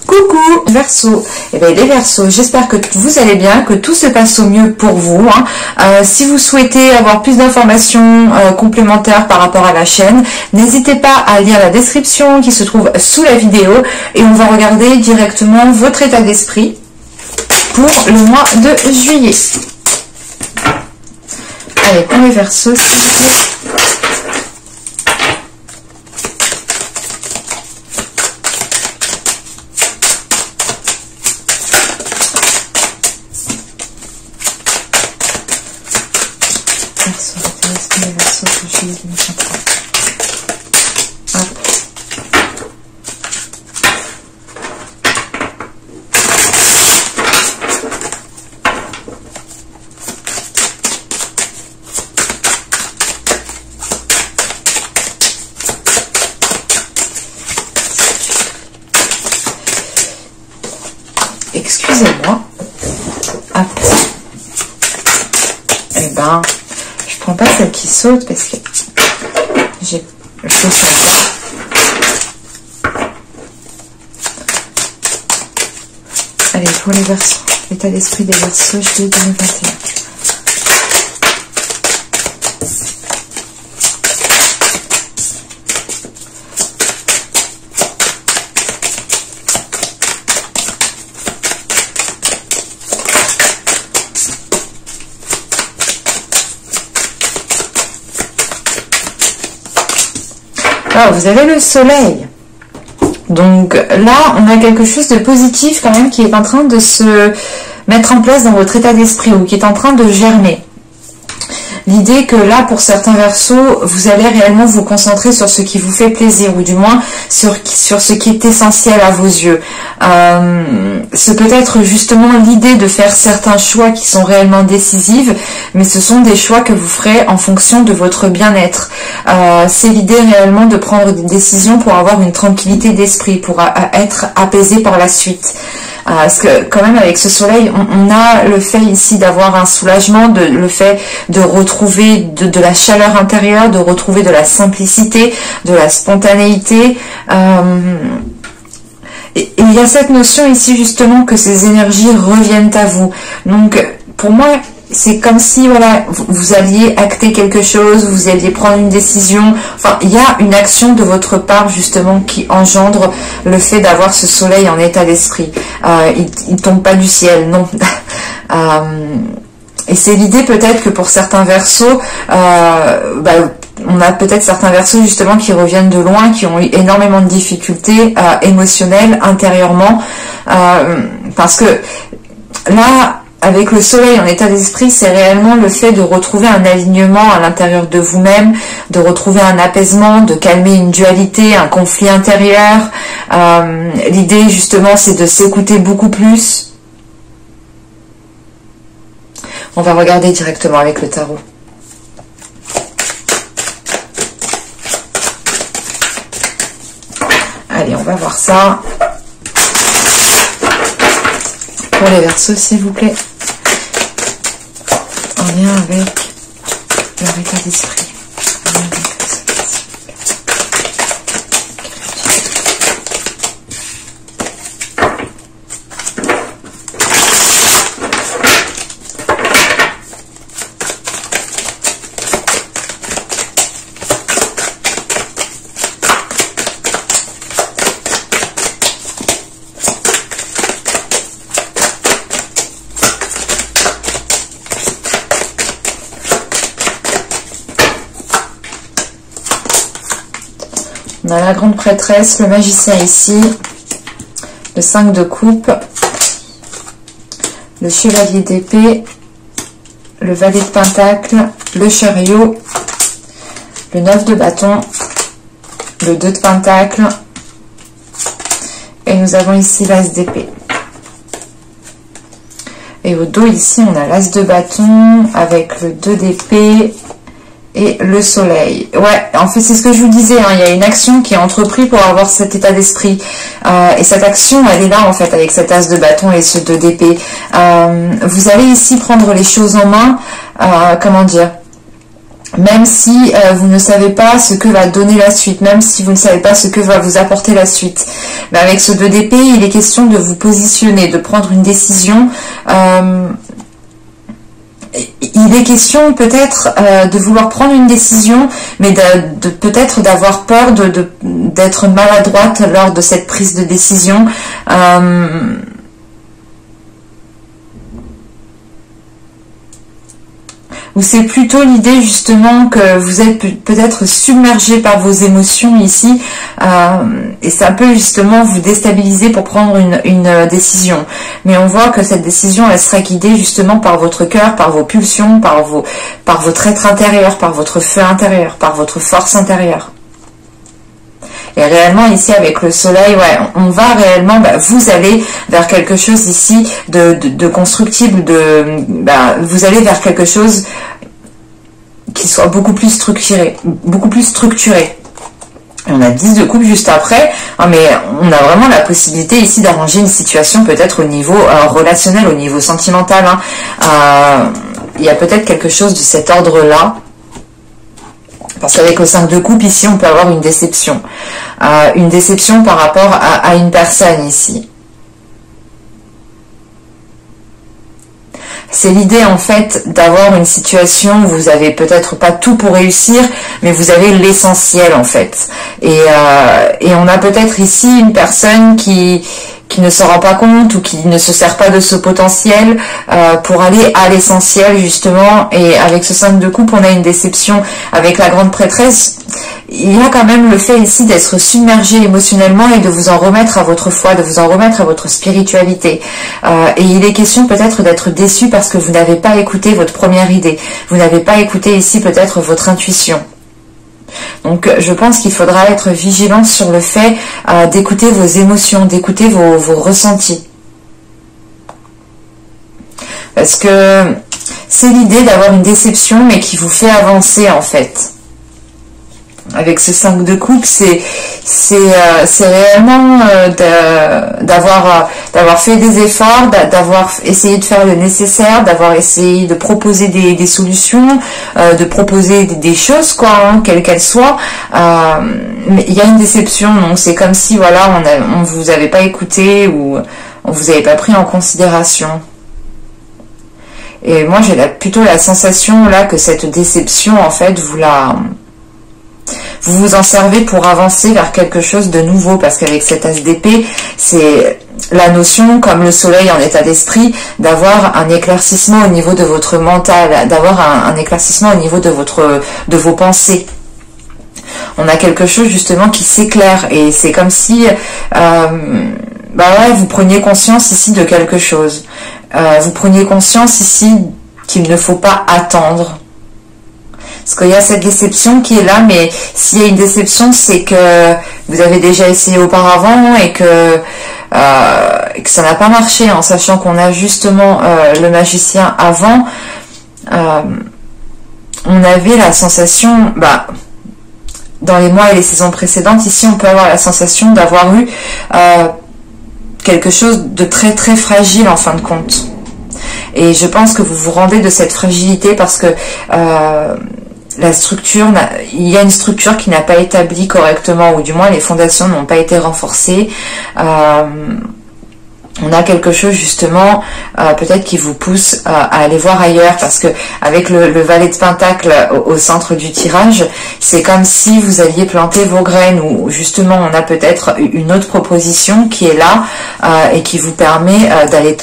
Coucou Verseau, et bien les Verseaux, j'espère que vous allez bien, que tout se passe au mieux pour vous. Si vous souhaitez avoir plus d'informations complémentaires par rapport à la chaîne, n'hésitez pas à lire la description qui se trouve sous la vidéo et on va regarder directement votre état d'esprit pour le mois de juillet. Allez, pour les Verseaux, s'il vous plaît. Excusez-moi. Hop. Eh ben, je prends pas celle qui saute parce que j'ai le sens. Allez, pour les Verseaux, l'état d'esprit des Verseaux, juillet 2021. Alors, vous avez le soleil. Donc là, on a quelque chose de positif quand même qui est en train de se mettre en place dans votre état d'esprit ou qui est en train de germer. L'idée que là, pour certains Verseaux, vous allez réellement vous concentrer sur ce qui vous fait plaisir ou du moins sur ce qui est essentiel à vos yeux. C'est peut-être justement l'idée de faire certains choix qui sont réellement décisifs, mais ce sont des choix que vous ferez en fonction de votre bien-être. C'est l'idée réellement de prendre des décisions pour avoir une tranquillité d'esprit, pour être apaisé par la suite. Parce que quand même avec ce soleil, on a le fait ici d'avoir un soulagement, le fait de retrouver de la chaleur intérieure, de retrouver de la simplicité, de la spontanéité. Et il y a cette notion ici justement que ces énergies reviennent à vous. Donc pour moi, c'est comme si voilà, vous alliez acter quelque chose, vous alliez prendre une décision. Enfin, il y a une action de votre part justement qui engendre le fait d'avoir ce soleil en état d'esprit. Il tombe pas du ciel, non. Et c'est l'idée peut-être que pour certains Verseaux, on a peut-être certains Verseaux justement qui reviennent de loin, qui ont eu énormément de difficultés émotionnelles intérieurement, parce que là, avec le soleil en état d'esprit, c'est réellement le fait de retrouver un alignement à l'intérieur de vous-même, de retrouver un apaisement, de calmer une dualité, un conflit intérieur. L'idée justement, c'est de s'écouter beaucoup plus. On va regarder directement avec le tarot. Allez, on va voir ça. Pour les Verseaux, s'il vous plaît, en lien avec leur état d'esprit. On a la grande prêtresse, le magicien ici, le 5 de coupe, le chevalier d'épée, le valet de pentacle, le chariot, le 9 de bâton, le 2 de pentacle, et nous avons ici l'as d'épée. Et au dos ici, on a l'as de bâton avec le 2 d'épée et le soleil. Ouais, en fait, c'est ce que je vous disais, hein, il y a une action qui est entreprise pour avoir cet état d'esprit. Et cette action, elle est là, en fait, avec cet as de bâton et ce 2 d'épée. Vous allez ici prendre les choses en main, comment dire, même si vous ne savez pas ce que va donner la suite, même si vous ne savez pas ce que va vous apporter la suite. Mais avec ce 2 d'épée, il est question de vous positionner, de prendre une décision. Il est question peut-être de vouloir prendre une décision, mais peut-être d'avoir peur d'être maladroite lors de cette prise de décision. Ou c'est plutôt l'idée justement que vous êtes peut-être submergé par vos émotions ici, et ça peut justement vous déstabiliser pour prendre une décision. Mais on voit que cette décision, elle sera guidée justement par votre cœur, par vos pulsions, par votre être intérieur, par votre feu intérieur, par votre force intérieure. Et réellement ici avec le soleil, ouais, on va réellement, vous allez vers quelque chose ici de constructible, vous allez vers quelque chose qui soit beaucoup plus structuré, Et on a 10 de coupe juste après, mais on a vraiment la possibilité ici d'arranger une situation peut-être au niveau relationnel, au niveau sentimental. Il y a peut-être quelque chose de cet ordre-là. Parce qu'avec le 5 de coupe, ici, on peut avoir une déception. Une déception par rapport à une personne ici. C'est l'idée, en fait, d'avoir une situation où vous n'avez peut-être pas tout pour réussir, mais vous avez l'essentiel, en fait. Et on a peut-être ici une personne qui ne se rend pas compte ou qui ne se sert pas de ce potentiel pour aller à l'essentiel justement. Et avec ce 5 de coupe, on a une déception. Avec la grande prêtresse, il y a quand même le fait ici d'être submergé émotionnellement et de vous en remettre à votre foi, de vous en remettre à votre spiritualité. Et il est question peut-être d'être déçu parce que vous n'avez pas écouté votre première idée. Vous n'avez pas écouté ici peut-être votre intuition. Donc je pense qu'il faudra être vigilant sur le fait d'écouter vos émotions, d'écouter vos ressentis. Parce que c'est l'idée d'avoir une déception mais qui vous fait avancer en fait. Avec ce 5 de coupe, c'est réellement d'avoir fait des efforts, d'avoir essayé de faire le nécessaire, d'avoir essayé de proposer des solutions, de proposer des choses, quoi, quelles qu'elles soient. Mais il y a une déception, donc c'est comme si, voilà, on vous avait pas écouté ou on vous avait pas pris en considération. Et moi, j'ai plutôt la sensation, là, que cette déception, en fait, vous vous en servez pour avancer vers quelque chose de nouveau, parce qu'avec cet as d'épée, c'est la notion, comme le soleil en état d'esprit, d'avoir un éclaircissement au niveau de votre mental, d'avoir un éclaircissement au niveau de vos pensées. On a quelque chose justement qui s'éclaire, et c'est comme si vous preniez conscience ici de quelque chose. Vous preniez conscience ici qu'il ne faut pas attendre. Parce qu'il y a cette déception qui est là, mais s'il y a une déception, c'est que vous avez déjà essayé auparavant et que ça n'a pas marché, en sachant qu'on a justement le magicien avant. On avait la sensation, dans les mois et les saisons précédentes, ici on peut avoir la sensation d'avoir eu quelque chose de très très fragile en fin de compte. Et je pense que vous vous rendez de cette fragilité parce que la structure, il y a une structure qui n'a pas établi correctement, ou du moins les fondations n'ont pas été renforcées. On a quelque chose justement peut-être qui vous pousse à aller voir ailleurs, parce que avec le valet de pentacle au centre du tirage, c'est comme si vous alliez planter vos graines, ou justement on a peut-être une autre proposition qui est là et qui vous permet d'aller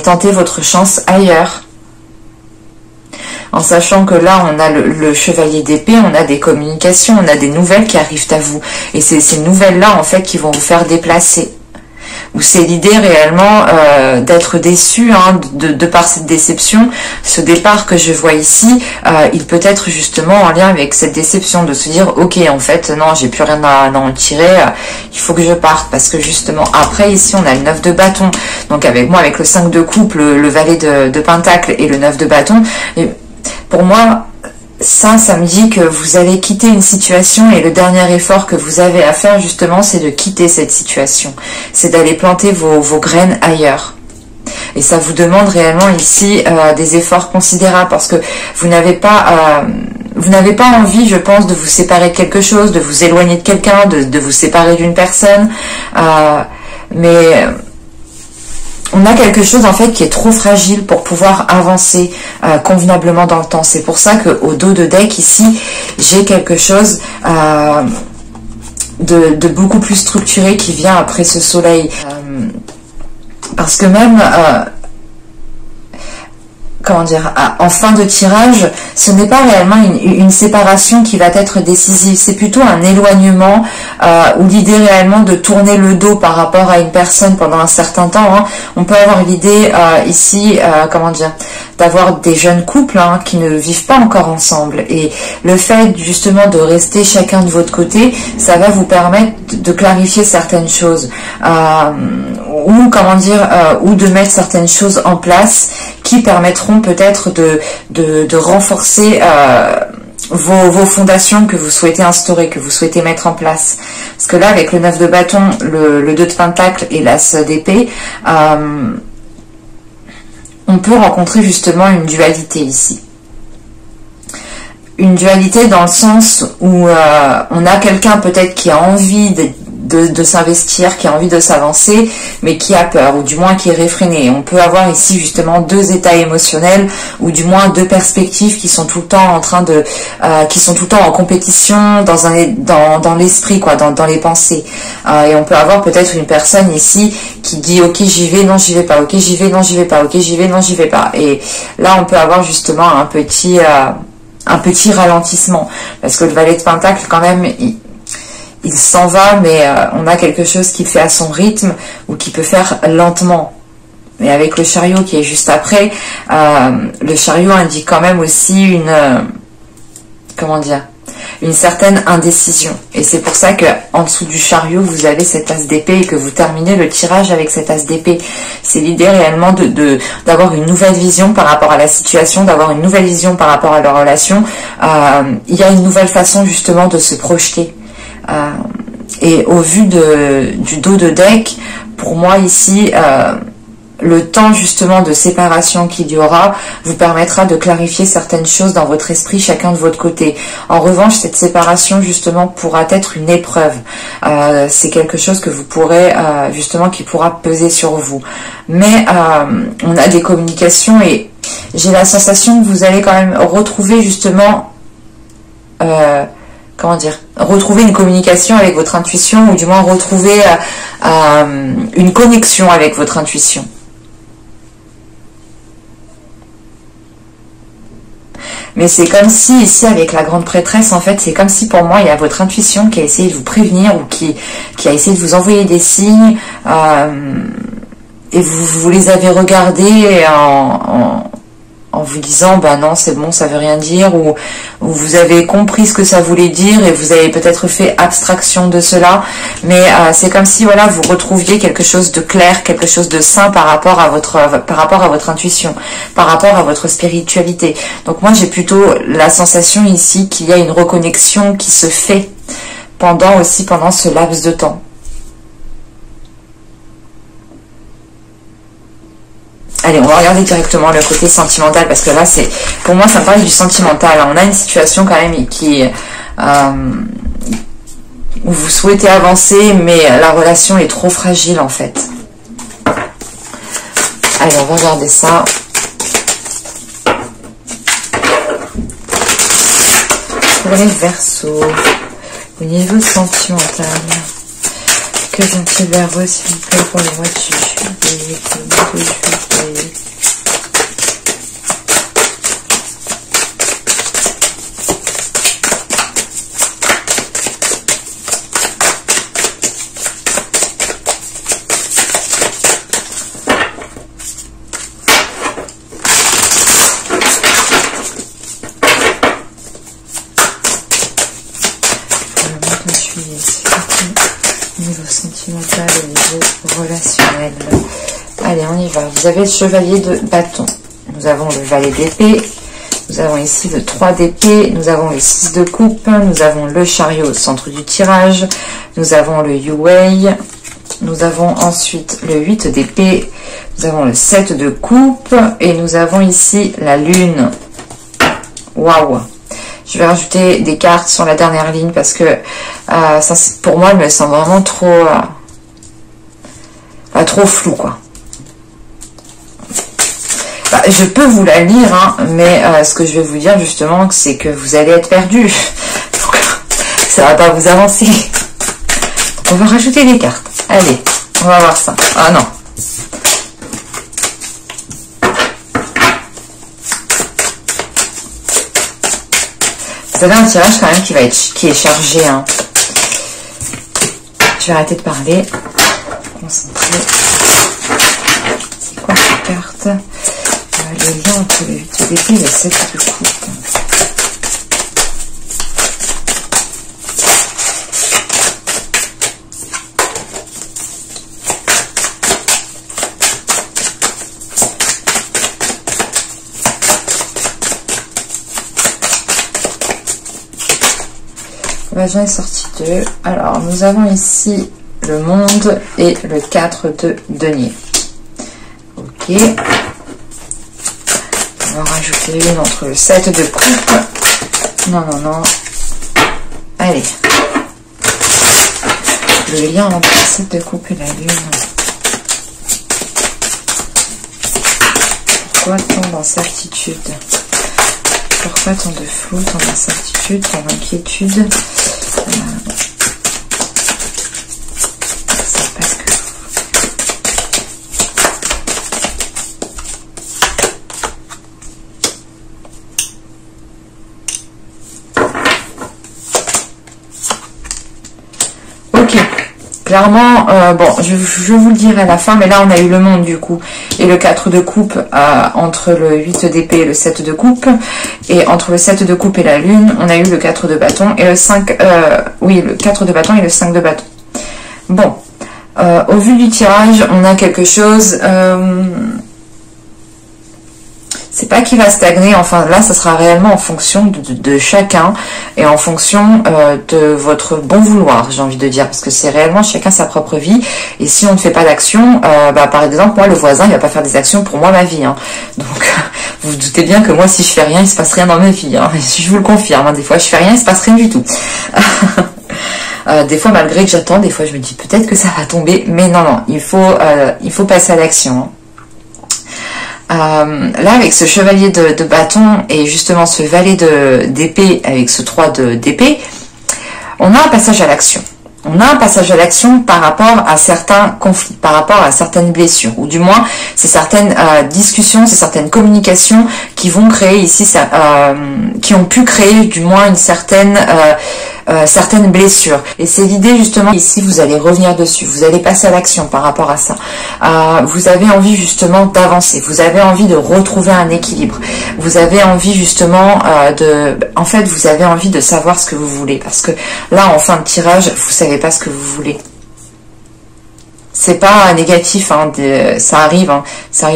tenter votre chance ailleurs. En sachant que là, on a le chevalier d'épée, on a des communications, on a des nouvelles qui arrivent à vous. Et c'est ces nouvelles-là, en fait, qui vont vous faire déplacer. Ou c'est l'idée réellement d'être déçu de par cette déception. Ce départ que je vois ici, il peut être justement en lien avec cette déception, de se dire, ok, en fait, non, j'ai plus rien à en tirer, il faut que je parte. Parce que justement, après, ici, on a le 9 de bâton. Donc avec moi, avec le 5 de coupe, le valet de pentacle et le 9 de bâton, pour moi, ça me dit que vous allez quitter une situation, et le dernier effort que vous avez à faire justement, c'est de quitter cette situation. C'est d'aller planter vos graines ailleurs. Et ça vous demande réellement ici des efforts considérables, parce que vous n'avez pas vous n'avez pas envie, je pense, de vous séparer de quelque chose, de vous éloigner de quelqu'un, de vous séparer d'une personne, mais on a quelque chose en fait qui est trop fragile pour pouvoir avancer convenablement dans le temps. C'est pour ça qu'au dos de deck ici, j'ai quelque chose de beaucoup plus structuré qui vient après ce soleil. Parce que même... comment dire, en fin de tirage, ce n'est pas réellement une séparation qui va être décisive, c'est plutôt un éloignement ou l'idée réellement de tourner le dos par rapport à une personne pendant un certain temps. Hein. On peut avoir l'idée ici, comment dire, d'avoir des jeunes couples qui ne vivent pas encore ensemble, et le fait justement de rester chacun de votre côté, ça va vous permettre de clarifier certaines choses ou comment dire, ou de mettre certaines choses en place qui permettront peut-être de renforcer vos fondations que vous souhaitez instaurer, que vous souhaitez mettre en place. Parce que là, avec le 9 de bâton, le 2 de pentacle et l'as d'épée, on peut rencontrer justement une dualité ici. Une dualité dans le sens où on a quelqu'un peut-être qui a envie de s'investir, qui a envie de s'avancer, mais qui a peur, ou du moins qui est réfréné. On peut avoir ici justement deux états émotionnels, ou du moins deux perspectives qui sont tout le temps en train de, qui sont tout le temps en compétition dans l'esprit, quoi, dans les pensées. Et on peut avoir peut-être une personne ici qui dit ok j'y vais, non j'y vais pas, ok j'y vais, non j'y vais pas, ok j'y vais, non j'y vais pas. Et là on peut avoir justement un petit ralentissement, parce que le valet de pentacle quand même il s'en va, mais on a quelque chose qui fait à son rythme ou qui peut faire lentement. Mais avec le chariot qui est juste après, le chariot indique quand même aussi comment dire, une certaine indécision. Et c'est pour ça que en dessous du chariot, vous avez cet as d'épée et que vous terminez le tirage avec cet as d'épée. C'est l'idée réellement d'avoir une nouvelle vision par rapport à la situation, d'avoir une nouvelle vision par rapport à leur relation. Il y a une nouvelle façon justement de se projeter. Et au vu du dos de deck, pour moi ici, le temps justement de séparation qu'il y aura vous permettra de clarifier certaines choses dans votre esprit, chacun de votre côté. En revanche, cette séparation justement pourra être une épreuve. C'est quelque chose que vous pourrez justement qui pourra peser sur vous. Mais on a des communications et j'ai la sensation que vous allez quand même retrouver justement comment dire, retrouver une communication avec votre intuition, ou du moins retrouver une connexion avec votre intuition. Mais c'est comme si, ici, avec la grande prêtresse, en fait, c'est comme si, pour moi, il y a votre intuition qui a essayé de vous prévenir, ou qui a essayé de vous envoyer des signes, et vous les avez regardés en vous disant, bah non, c'est bon, ça veut rien dire, ou vous avez compris ce que ça voulait dire, et vous avez peut-être fait abstraction de cela, mais c'est comme si, voilà, vous retrouviez quelque chose de clair, quelque chose de sain par rapport à votre intuition, par rapport à votre spiritualité. Donc moi, j'ai plutôt la sensation ici qu'il y a une reconnexion qui se fait pendant ce laps de temps. Allez, on va regarder directement le côté sentimental, parce que là, pour moi, ça parle du sentimental. On a une situation quand même qui où vous souhaitez avancer, mais la relation est trop fragile en fait. Allez, on va regarder ça. Pour les Verseaux, au niveau sentimental, que vient-il vers eux, s'il vous plaît, pour le mois de juillet, pour le mois de juillet. Niveau sentimental et niveau relationnel. Allez, on y va. Vous avez le chevalier de bâton. Nous avons le valet d'épée. Nous avons ici le 3 d'épée. Nous avons le 6 de coupe. Nous avons le chariot au centre du tirage. Nous avons le Yu-Wei. Nous avons ensuite le 8 d'épée. Nous avons le 7 de coupe. Et nous avons ici la lune. Waouh! Je vais rajouter des cartes sur la dernière ligne parce que ça, pour moi, elle me semble vraiment trop, trop flou, quoi. Bah, je peux vous la lire, hein, mais ce que je vais vous dire justement, c'est que vous allez être perdu. Donc, ça va pas vous avancer. Donc, on va rajouter des cartes. Allez, on va voir ça. Ah non. Vous avez un tirage quand même qui est chargé. Hein. Je vais arrêter de parler. Concentrer. C'est quoi cette carte? Le lien entre le 8 d'épée et le 7 de coupe. J'en ai sorti 2. Alors, nous avons ici le monde et le 4 de denier. Ok. On va rajouter une entre le 7 de coupe. Non, non, non. Allez. Le lien entre le 7 de coupe et la lune. Pourquoi tant d'incertitude? Pourquoi tant de flou, tant d'incertitude, tant d'inquiétude? C'est parce que... Ok. Clairement, bon, je vous le dirai à la fin, mais là on a eu le monde du coup, et le 4 de coupe entre le 8 d'épée et le 7 de coupe, et entre le 7 de coupe et la lune, on a eu le 4 de bâton, et le 5, oui, le 4 de bâton et le 5 de bâton. Bon, au vu du tirage, on a quelque chose... c'est pas qu'il va stagner, enfin là ça sera réellement en fonction de chacun et en fonction de votre bon vouloir, j'ai envie de dire, parce que c'est réellement chacun sa propre vie, et si on ne fait pas d'action, par exemple moi le voisin il va pas faire des actions pour moi ma vie, hein. Donc vous vous doutez bien que moi si je fais rien il se passe rien dans ma vie, hein. Je vous le confirme, hein. Des fois je fais rien il se passe rien du tout. Des fois malgré que j'attends, des fois je me dis peut-être que ça va tomber, mais non non, il faut passer à l'action, hein. Là avec ce chevalier de bâton et justement ce valet d'épée avec ce 3 d'épée, on a un passage à l'action. On a un passage à l'action par rapport à certains conflits, par rapport à certaines blessures, ou du moins c'est certaines discussions, c'est certaines communications qui vont créer ici, qui ont pu créer du moins une certaine blessures. Et c'est l'idée justement, ici vous allez revenir dessus, vous allez passer à l'action par rapport à ça. Vous avez envie justement d'avancer, vous avez envie de retrouver un équilibre, vous avez envie justement en fait vous avez envie de savoir ce que vous voulez, parce que là en fin de tirage, vous savez pas ce que vous voulez. C'est pas négatif, hein, ça arrive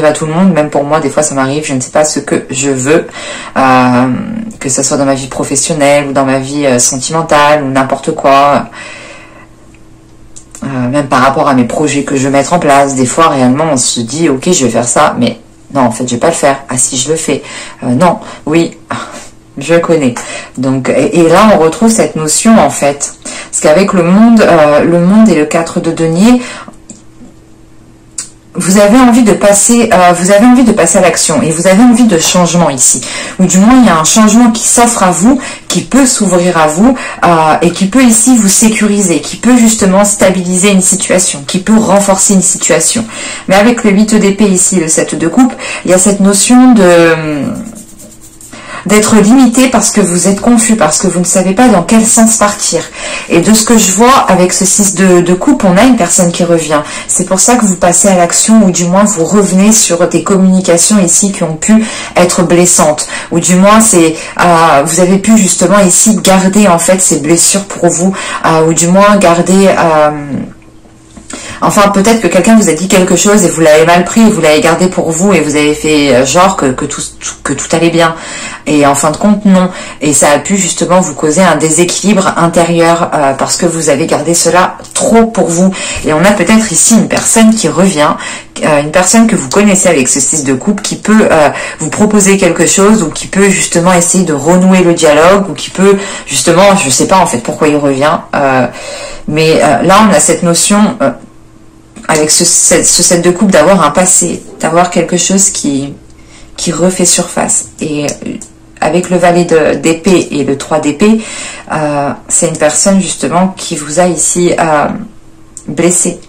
à tout le monde, même pour moi, des fois ça m'arrive, je ne sais pas ce que je veux, que ce soit dans ma vie professionnelle ou dans ma vie sentimentale ou n'importe quoi, même par rapport à mes projets que je veux mettre en place. Des fois, réellement, on se dit, ok, je vais faire ça, mais non, en fait, je vais pas le faire. Ah si, je le fais. Non, oui, je connais. Donc, et là, on retrouve cette notion, en fait, parce qu'avec le monde et le 4 de denier, vous avez envie de passer, à l'action et vous avez envie de changement ici, ou du moins il y a un changement qui s'offre à vous, qui peut s'ouvrir à vous et qui peut ici vous sécuriser, qui peut justement stabiliser une situation, qui peut renforcer une situation. Mais avec le 8 d'épée ici, le 7 de coupe, il y a cette notion d'être limité parce que vous êtes confus, parce que vous ne savez pas dans quel sens partir. Et de ce que je vois avec ce 6 de coupe, on a une personne qui revient. C'est pour ça que vous passez à l'action, ou du moins vous revenez sur des communications ici qui ont pu être blessantes, ou du moins c'est vous avez pu justement ici garder en fait ces blessures pour vous, ou du moins garder Enfin, peut-être que quelqu'un vous a dit quelque chose et vous l'avez mal pris, et vous l'avez gardé pour vous et vous avez fait genre que tout allait bien. Et en fin de compte, non. Et ça a pu justement vous causer un déséquilibre intérieur parce que vous avez gardé cela trop pour vous. Et on a peut-être ici une personne qui revient, une personne que vous connaissez avec ce 6 de coupe qui peut vous proposer quelque chose ou qui peut justement essayer de renouer le dialogue ou qui peut justement, je sais pas en fait pourquoi il revient, mais là on a cette notion avec ce 7 de coupe d'avoir un passé, d'avoir quelque chose qui refait surface. Et avec le valet d'épée et le 3 d'épée, c'est une personne justement qui vous a ici blessé.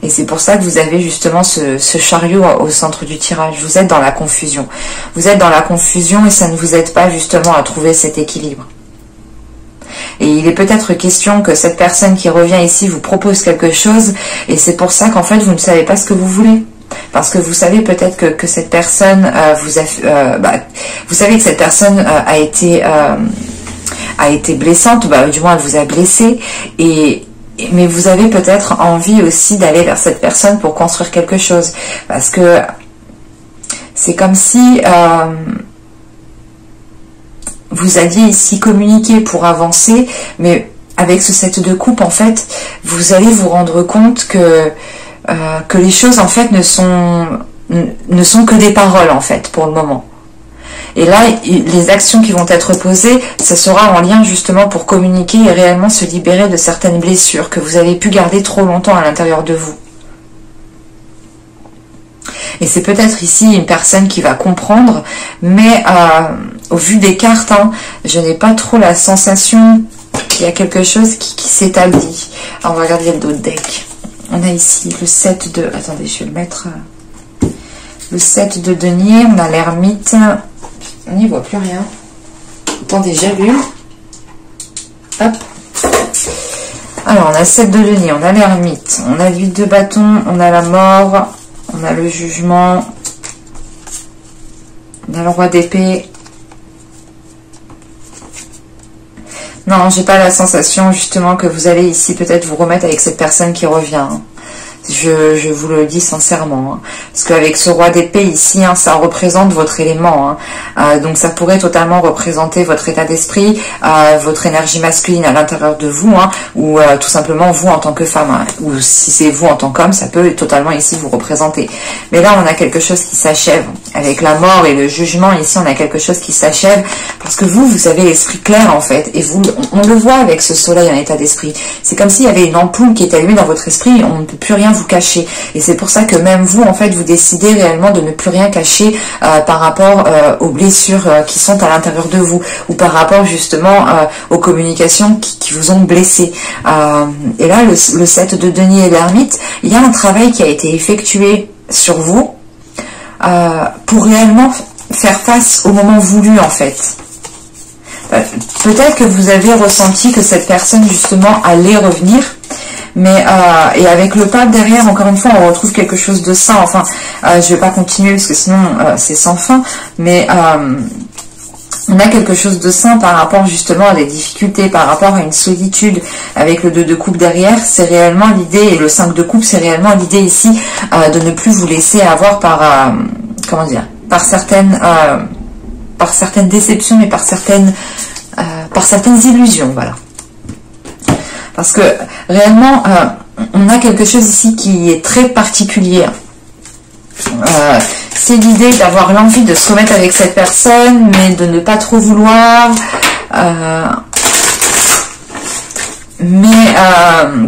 Et c'est pour ça que vous avez justement ce chariot au centre du tirage. Vous êtes dans la confusion. Vous êtes dans la confusion et ça ne vous aide pas justement à trouver cet équilibre. Et il est peut-être question que cette personne qui revient ici vous propose quelque chose et c'est pour ça qu'en fait vous ne savez pas ce que vous voulez. Parce que vous savez peut-être que cette personne vous savez que cette personne a été blessante, du moins elle vous a blessé, mais vous avez peut-être envie aussi d'aller vers cette personne pour construire quelque chose. Parce que c'est comme si vous alliez ici communiquer pour avancer, mais avec ce 7 de coupe, en fait, vous allez vous rendre compte que les choses, en fait, ne sont que des paroles, en fait, pour le moment. Et là, les actions qui vont être posées, ça sera en lien justement pour communiquer et réellement se libérer de certaines blessures que vous avez pu garder trop longtemps à l'intérieur de vous. Et c'est peut-être ici une personne qui va comprendre, mais au vu des cartes, je n'ai pas trop la sensation qu'il y a quelque chose qui s'établit. Alors, on va regarder le dos de deck. On a ici le 7 de... Attendez, je vais le mettre... Le 7 de denier, on a l'ermite... On n'y voit plus rien. Attendez, j'allume. Hop. Alors, on a 7 de denier, on a l'ermite, on a l'huile de bâton, on a la mort, on a le jugement, on a le roi d'épée. Non, j'ai pas la sensation justement que vous allez ici peut-être vous remettre avec cette personne qui revient. Je vous le dis sincèrement, parce qu'avec ce roi d'épée ici, ça représente votre élément, donc ça pourrait totalement représenter votre état d'esprit, votre énergie masculine à l'intérieur de vous, ou tout simplement vous en tant que femme, ou si c'est vous en tant qu'homme, ça peut totalement ici vous représenter. Mais là, on a quelque chose qui s'achève, avec la mort et le jugement, ici on a quelque chose qui s'achève, parce que vous avez l'esprit clair en fait, et vous, on le voit avec ce soleil en état d'esprit. C'est comme s'il y avait une ampoule qui est allumée dans votre esprit, on ne peut plus rien vous cacher. Et c'est pour ça que même vous, en fait, vous décidez réellement de ne plus rien cacher par rapport aux blessures qui sont à l'intérieur de vous, ou par rapport justement aux communications qui vous ont blessé. Et là, le 7 de denier et l'ermite, il y a un travail qui a été effectué sur vous pour réellement faire face au moment voulu, en fait. Peut-être que vous avez ressenti que cette personne, justement, allait revenir, mais et avec le pape derrière, encore une fois, on retrouve quelque chose de sain. Enfin, je vais pas continuer parce que sinon c'est sans fin, mais on a quelque chose de sain par rapport justement à des difficultés, par rapport à une solitude. Avec le 2 de coupe derrière, c'est réellement l'idée, et le 5 de coupe, c'est réellement l'idée ici de ne plus vous laisser avoir par comment dire, par certaines déceptions, mais par certaines illusions, voilà. Parce que réellement, on a quelque chose ici qui est très particulier. C'est l'idée d'avoir l'envie de se remettre avec cette personne, mais de ne pas trop vouloir.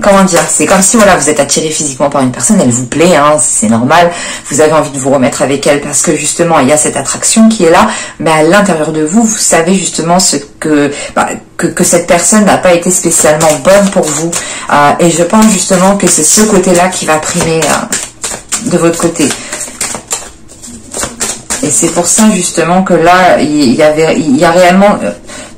Comment dire, c'est comme si voilà, vous êtes attiré physiquement par une personne, elle vous plaît, c'est normal, vous avez envie de vous remettre avec elle parce que justement il y a cette attraction qui est là, mais à l'intérieur de vous, vous savez justement ce que cette personne n'a pas été spécialement bonne pour vous, et je pense justement que c'est ce côté-là qui va primer de votre côté. Et c'est pour ça justement que là, il y a réellement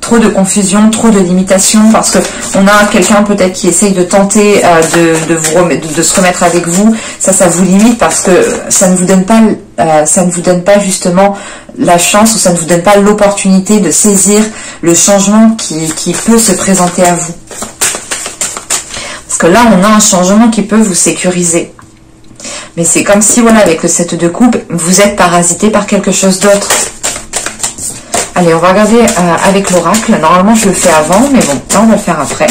trop de confusion, trop de limitations, parce que on a quelqu'un peut-être qui essaye de tenter de se remettre avec vous. Ça vous limite parce que ça ne vous donne pas justement la chance, ou ça ne vous donne pas l'opportunité de saisir le changement qui peut se présenter à vous. Parce que là, on a un changement qui peut vous sécuriser. Mais c'est comme si, voilà, avec le 7 de coupe, vous êtes parasité par quelque chose d'autre. Allez, on va regarder avec l'oracle. Normalement, je le fais avant, mais bon, là, on va le faire après.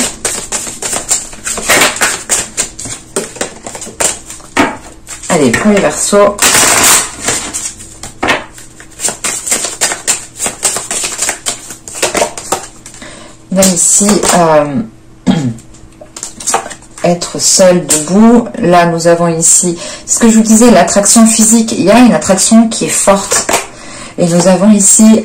Allez, pour les Verseaux. On a ici être seul, debout. Là, nous avons ici, ce que je vous disais, l'attraction physique. Il y a une attraction qui est forte. Et nous avons ici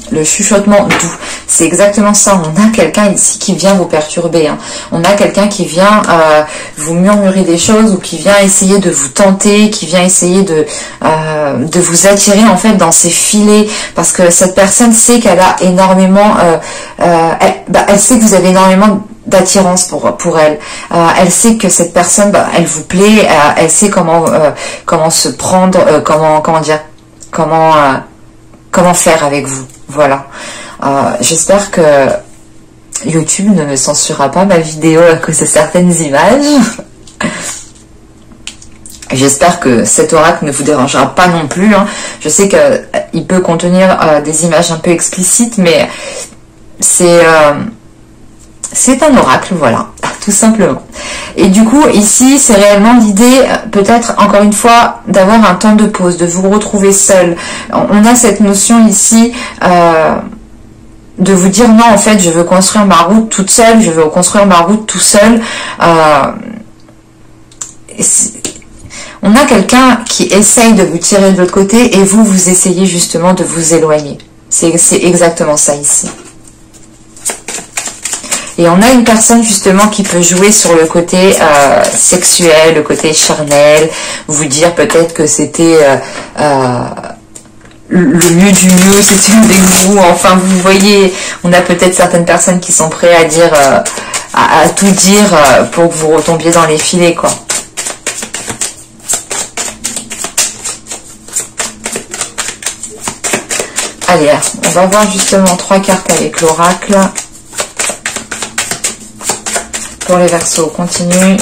le chuchotement doux. C'est exactement ça. On a quelqu'un ici qui vient vous perturber. Hein. On a quelqu'un qui vient vous murmurer des choses ou qui vient essayer de vous tenter, qui vient essayer de vous attirer en fait dans ses filets. Parce que cette personne sait qu'elle a énormément... elle sait que vous avez énormément d'attirance pour elle. Elle sait que cette personne, elle vous plaît. Elle sait comment se prendre, comment dire, comment faire avec vous. Voilà. J'espère que YouTube ne me censurera pas ma vidéo à cause de certaines images. J'espère que cet oracle ne vous dérangera pas non plus. Hein. Je sais qu'il peut contenir des images un peu explicites, mais c'est un oracle, voilà, tout simplement. Et du coup, ici, c'est réellement l'idée, peut-être, encore une fois, d'avoir un temps de pause, de vous retrouver seul. On a cette notion ici de vous dire, non, en fait, je veux construire ma route toute seule, je veux construire ma route tout seul. On a quelqu'un qui essaye de vous tirer de l'autre côté et vous essayez justement de vous éloigner. C'est exactement ça ici. Et on a une personne justement qui peut jouer sur le côté sexuel, le côté charnel, vous dire peut-être que c'était le mieux du mieux, c'était avec vous. Enfin, vous voyez, on a peut-être certaines personnes qui sont prêtes à dire, à tout dire pour que vous retombiez dans les filets, quoi. Allez, on va voir justement 3 cartes avec l'oracle. Pour les Verseaux, on continue.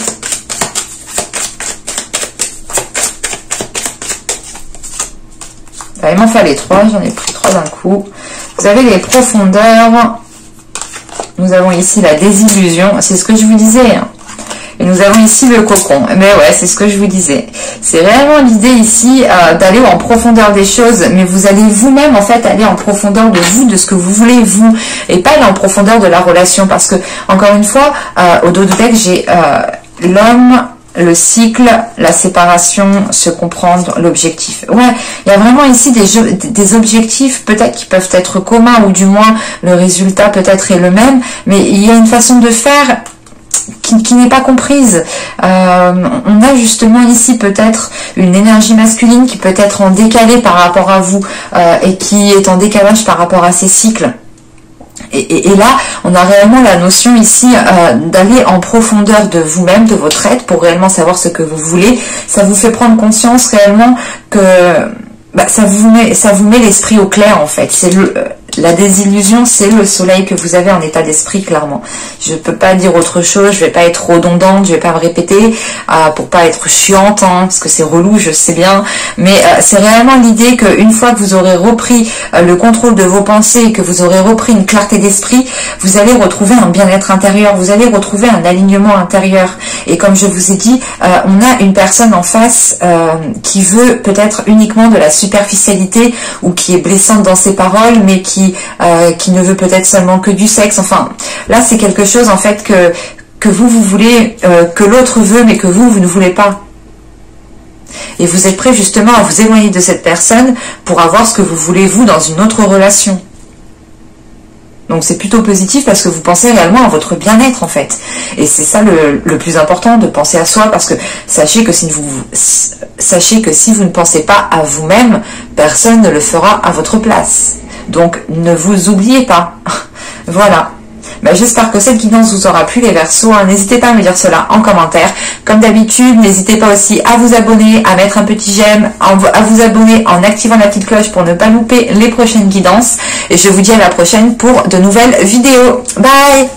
Il m'en fallait 3, j'en ai pris 3 d'un coup. Vous avez les profondeurs. Nous avons ici la désillusion, c'est ce que je vous disais. Hein. Et nous avons ici le cocon. Mais ouais, c'est ce que je vous disais. C'est réellement l'idée ici d'aller en profondeur des choses, mais vous allez vous-même en fait aller en profondeur de vous, de ce que vous voulez vous, et pas aller en profondeur de la relation. Parce que, encore une fois, au dos du deck, j'ai l'homme, le cycle, la séparation, se comprendre, l'objectif. Ouais, il y a vraiment ici des objectifs peut-être qui peuvent être communs, ou du moins le résultat peut-être est le même, mais il y a une façon de faire qui n'est pas comprise. On a justement ici peut-être une énergie masculine qui peut être en décalé par rapport à vous et qui est en décalage par rapport à ces cycles. Et là, on a réellement la notion ici d'aller en profondeur de vous-même, de votre être, pour réellement savoir ce que vous voulez. Ça vous fait prendre conscience réellement que ça vous met l'esprit au clair en fait. C'est la désillusion, c'est le soleil que vous avez en état d'esprit, clairement. Je ne peux pas dire autre chose, je ne vais pas être redondante, je ne vais pas me répéter pour pas être chiante, hein, parce que c'est relou, je sais bien. Mais c'est réellement l'idée qu'une fois que vous aurez repris le contrôle de vos pensées, que vous aurez repris une clarté d'esprit, vous allez retrouver un bien-être intérieur, vous allez retrouver un alignement intérieur. Et comme je vous ai dit, on a une personne en face qui veut peut-être uniquement de la superficialité ou qui est blessante dans ses paroles, mais qui ne veut peut-être seulement que du sexe. Enfin, là, c'est quelque chose en fait que vous voulez, que l'autre veut, mais que vous ne voulez pas. Et vous êtes prêt justement à vous éloigner de cette personne pour avoir ce que vous voulez vous dans une autre relation. Donc c'est plutôt positif parce que vous pensez réellement à votre bien-être en fait. Et c'est ça le plus important, de penser à soi, parce que sachez que si vous ne pensez pas à vous-même, personne ne le fera à votre place. Donc ne vous oubliez pas. Voilà. J'espère que cette guidance vous aura plu les Verseaux. N'hésitez pas à me dire cela en commentaire. Comme d'habitude, n'hésitez pas aussi à vous abonner, à mettre un petit j'aime, à vous abonner en activant la petite cloche pour ne pas louper les prochaines guidances. Et je vous dis à la prochaine pour de nouvelles vidéos. Bye!